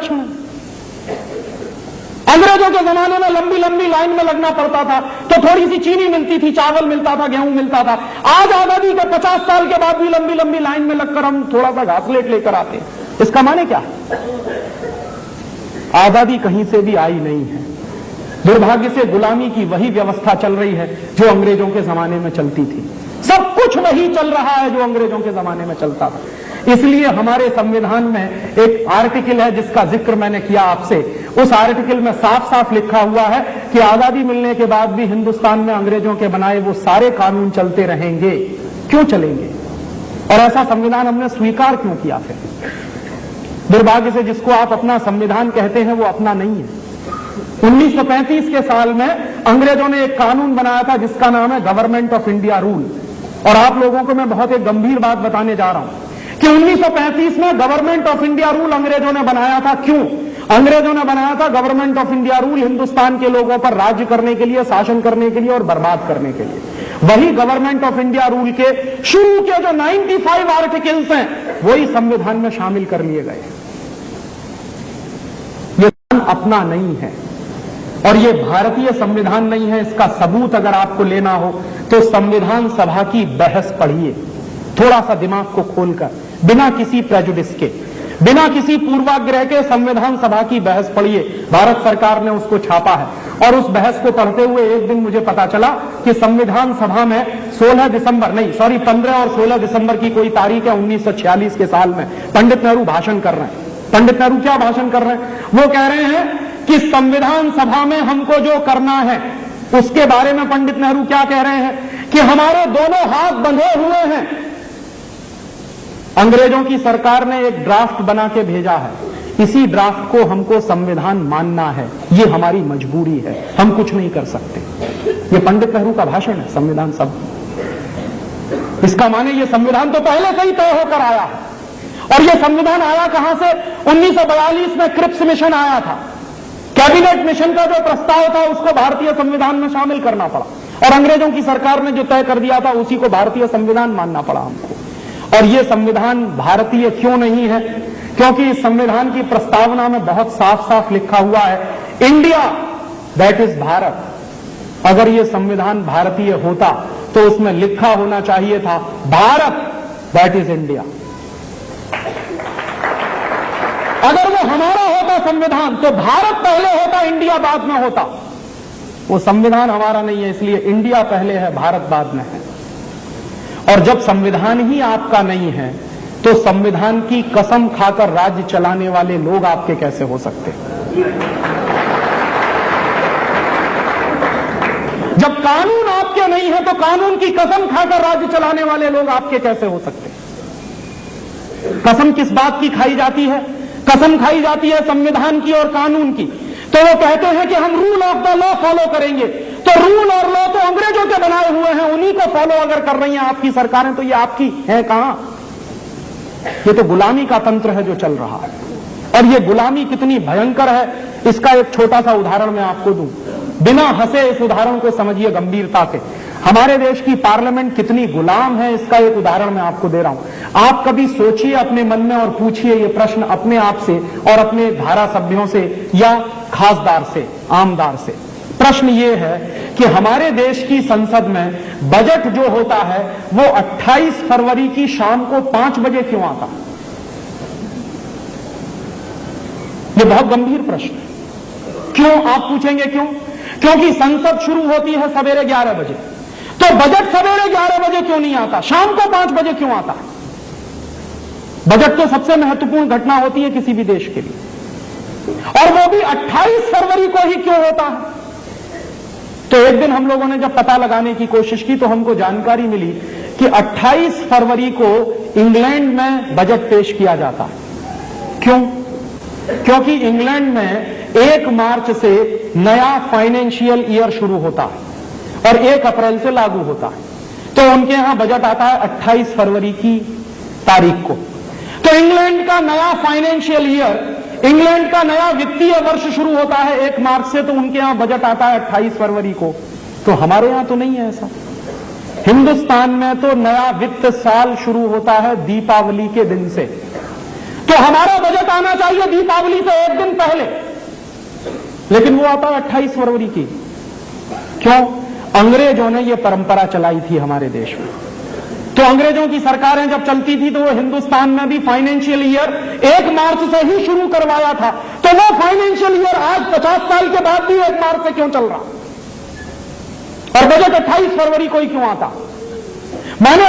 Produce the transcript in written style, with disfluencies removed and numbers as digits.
लक्षण है। अंग्रेजों के जमाने में लंबी लंबी लाइन में लगना पड़ता था तो थोड़ी सी चीनी मिलती थी, चावल मिलता था, गेहूं मिलता था। आज आजादी के 50 साल के बाद भी लंबी लंबी लाइन में लगकर हम थोड़ा सा घासलेट लेकर आते हैं। इसका माने क्या? आजादी कहीं से भी आई नहीं है। दुर्भाग्य से गुलामी की वही व्यवस्था चल रही है जो अंग्रेजों के जमाने में चलती थी। सब कुछ वही चल रहा है जो अंग्रेजों के जमाने में चलता था। इसलिए हमारे संविधान में एक आर्टिकल है जिसका जिक्र मैंने किया आपसे। उस आर्टिकल में साफ साफ लिखा हुआ है कि आजादी मिलने के बाद भी हिंदुस्तान में अंग्रेजों के बनाए वो सारे कानून चलते रहेंगे। क्यों चलेंगे? और ऐसा संविधान हमने स्वीकार क्यों किया? फिर दुर्भाग्य से जिसको आप अपना संविधान कहते हैं वो अपना नहीं है। 1935 के साल में अंग्रेजों ने एक कानून बनाया था जिसका नाम है गवर्नमेंट ऑफ इंडिया रूल। और आप लोगों को मैं बहुत एक गंभीर बात बताने जा रहा हूं कि 1935 में गवर्नमेंट ऑफ इंडिया रूल अंग्रेजों ने बनाया था। क्यों अंग्रेजों ने बनाया था government of India rule? Hindustan के लोगों पर राज्य करने के लिए, शासन करने के लिए और बर्बाद करने के लिए। वही गवर्नमेंट ऑफ इंडिया रूल के शुरू के जो 95 आर्टिकल्स हैं वही संविधान में शामिल कर लिए गए। ये अपना नहीं है और ये भारतीय संविधान नहीं है। इसका सबूत अगर आपको लेना हो तो संविधान सभा की बहस पढ़िए, थोड़ा सा दिमाग को खोलकर, बिना किसी प्रेजुडिस के, बिना किसी पूर्वाग्रह के संविधान सभा की बहस पढ़िए। भारत सरकार ने उसको छापा है और उस बहस को पढ़ते हुए एक दिन मुझे पता चला कि संविधान सभा में 15 और 16 दिसंबर की कोई तारीख है 1946 के साल में पंडित नेहरू भाषण कर रहे हैं। पंडित नेहरू क्या भाषण कर रहे हैं? वो कह रहे हैं कि संविधान सभा में हमको जो करना है उसके बारे में पंडित नेहरू क्या कह रहे हैं कि हमारे दोनों हाथ बंधे हुए हैं। अंग्रेजों की सरकार ने एक ड्राफ्ट बना के भेजा है, इसी ड्राफ्ट को हमको संविधान मानना है, ये हमारी मजबूरी है, हम कुछ नहीं कर सकते। ये पंडित नेहरू का भाषण है संविधान सभा। इसका माने ये संविधान तो पहले से ही तय होकर आया है। और ये संविधान आया कहां से? 1942 में क्रिप्स मिशन आया था। कैबिनेट मिशन का जो प्रस्ताव था उसको भारतीय संविधान में शामिल करना पड़ा और अंग्रेजों की सरकार ने जो तय कर दिया था उसी को भारतीय संविधान मानना पड़ा हमको। और ये संविधान भारतीय क्यों नहीं है? क्योंकि इस संविधान की प्रस्तावना में बहुत साफ साफ लिखा हुआ है इंडिया दैट इज भारत। अगर ये संविधान भारतीय होता तो उसमें लिखा होना चाहिए था भारत दैट इज इंडिया। अगर वो हमारा होता संविधान तो भारत पहले होता, इंडिया बाद में होता। वो संविधान हमारा नहीं है, इसलिए इंडिया पहले है, भारत बाद में है। और जब संविधान ही आपका नहीं है तो संविधान की कसम खाकर राज्य चलाने वाले लोग आपके कैसे हो सकते? जब कानून आपके नहीं है तो कानून की कसम खाकर राज्य चलाने वाले लोग आपके कैसे हो सकते? कसम किस बात की खाई जाती है? कसम खाई जाती है संविधान की और कानून की। तो वो कहते हैं कि हम rule of the law follow करेंगे। तो रूल और लॉ तो अंग्रेजों के बनाए हुए हैं, उन्हीं को फॉलो अगर कर रही हैं आपकी सरकारें तो ये आपकी है कहां? ये तो गुलामी का तंत्र है जो चल रहा है। और ये गुलामी कितनी भयंकर है इसका एक छोटा सा उदाहरण मैं आपको दूं। बिना हंसे इस उदाहरण को समझिए गंभीरता से। हमारे देश की पार्लियामेंट कितनी गुलाम है इसका एक उदाहरण मैं आपको दे रहा हूं। आप कभी सोचिए अपने मन में और पूछिए ये प्रश्न अपने आप से और अपने धारा सभ्यों से या खासदार से, आमदार से। प्रश्न ये है कि हमारे देश की संसद में बजट जो होता है वो 28 फरवरी की शाम को 5 बजे क्यों आता है? ये बहुत गंभीर प्रश्न है। क्यों? आप पूछेंगे क्यों? क्योंकि संसद शुरू होती है सवेरे 11 बजे। तो बजट सवेरे 11 बजे क्यों नहीं आता? शाम को 5 बजे क्यों आता है? बजट तो सबसे महत्वपूर्ण घटना होती है किसी भी देश के लिए, और वो भी 28 फरवरी को ही क्यों होता है? तो एक दिन हम लोगों ने जब पता लगाने की कोशिश की तो हमको जानकारी मिली कि 28 फरवरी को इंग्लैंड में बजट पेश किया जाता है। क्यों? क्योंकि इंग्लैंड में 1 मार्च से नया फाइनेंशियल ईयर शुरू होता है और 1 अप्रैल से लागू होता है। तो उनके यहां बजट आता है 28 फरवरी की तारीख को। तो इंग्लैंड का नया फाइनेंशियल ईयर, इंग्लैंड का नया वित्तीय वर्ष शुरू होता है 1 मार्च से, तो उनके यहां बजट आता है 28 फरवरी को। तो हमारे यहां तो नहीं है ऐसा। हिंदुस्तान में तो नया वित्त साल शुरू होता है दीपावली के दिन से। तो हमारा बजट आना चाहिए दीपावली से एक दिन पहले, लेकिन वो आता है 28 फरवरी की। क्यों? अंग्रेजों ने ये परंपरा चलाई थी हमारे देश में। तो अंग्रेजों की सरकारें जब चलती थी तो वो हिंदुस्तान में भी फाइनेंशियल ईयर 1 मार्च से ही शुरू करवाया था। तो वो फाइनेंशियल ईयर आज 50 साल के बाद भी 1 मार्च से क्यों चल रहा, और बजट 28 फरवरी को ही क्यों आता? मैंने